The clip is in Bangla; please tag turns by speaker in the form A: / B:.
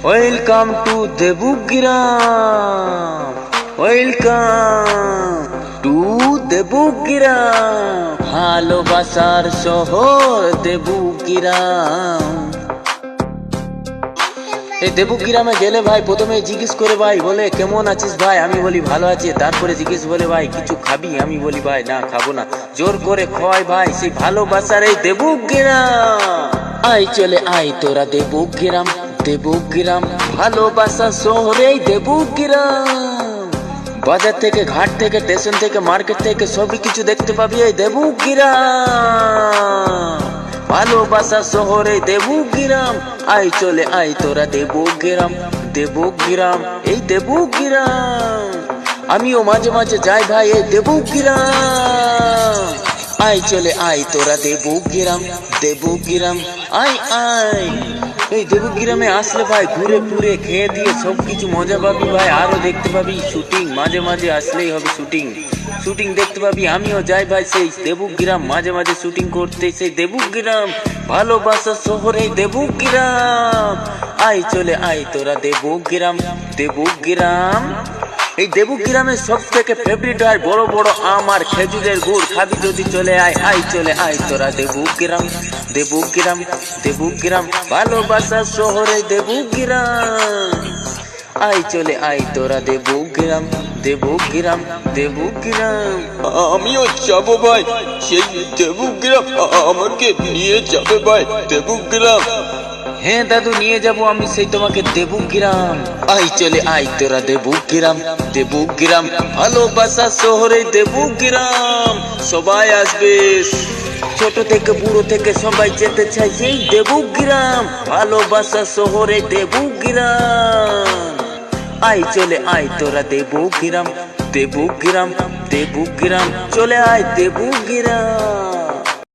A: Welcome to Debagram, welcome to Debagram, ভালোবাসার শহর দেবগ্রাম। এই দেবগ্রামে গেলে ভাই প্রথমে জিজ্ঞেস করে ভাই বলে কেমন আছিস ভাই, আমি বলি ভালো আছি। তারপরে জিজ্ঞেস বলে ভাই কিছু খাবি, আমি বলি ভাই না খাবো না। জোর করে খোয়াই ভাই সেই ভালোবাসার এই দেবগ্রাম। আই চলে আই তোরা দেবগ্রাম, দেবগ্রাম ভালোবাসা শহরে দেবগ্রাম। বাজার থেকে, ঘাট থেকে, স্টেশন থেকে, মার্কেট থেকে সবই কিছু দেখতে পাবি এই দেবগ্রাম। ভালোবাসা শহরে দেবগ্রাম। আই চলে আই তোরা দেবগ্রাম, দেবগ্রাম এই দেবগ্রাম। আমিও মাঝে মাঝে যাই ভাই এই দেবগ্রাম। আই চলে আই তোরা দেবগ্রাম, দেবগ্রাম আই আই। এই দেবগ্রামে আসলে ভাই ঘুরে ফুরে খেয়ে দিয়ে সবকিছু মজা পাবি ভাই। আরো দেখতে পাবি শুটিং, মাঝে মাঝে আসলেই হবে শুটিং, শুটিং দেখতে পাবি। আমিও যাই ভাই সেই দেবগ্রাম মাঝে মাঝে শুটিং করতে, সেই দেবগ্রাম ভালোবাসা শহরে দেবগ্রাম। আই চলে আই তোরা দেবগ্রাম, দেবগ্রাম এই দেবগ্রামের সব থেকে ফেভারিট হয় বড় বড় আম আর খেজুরের গুড়। খাবি যদি চলে আয়, আই চলে আয় তোরা দেবগ্রাম, দেবগ্রাম, দেবগ্রাম ভালোবাসা শহরে দেবগ্রাম। আই চলে আই তোরা দেবগ্রাম, দেবগ্রাম, দেবগ্রাম।
B: আমিও যাবো ভাই সেই দেবগ্রাম, আমাকে নিয়ে যাবে ভাই দেবগ্রাম।
A: হ্যাঁ দাদু নিয়ে যাব আমি সেই তোমাকে দেবগ্রাম। আই চলে আই তোরা দেবগ্রাম, দেবগ্রাম ভালোবাসা শহরে দেবগ্রাম। সবাই আসবে, ছোট থেকে বুড়ো থেকে সবাই যেতে চায় সেই দেবগ্রাম ভালোবাসা শহরে দেবগ্রাম। আই চলে আই তোরা দেবগ্রাম, দেবগ্রাম, দেবগ্রাম চলে আয় দেবগ্রাম।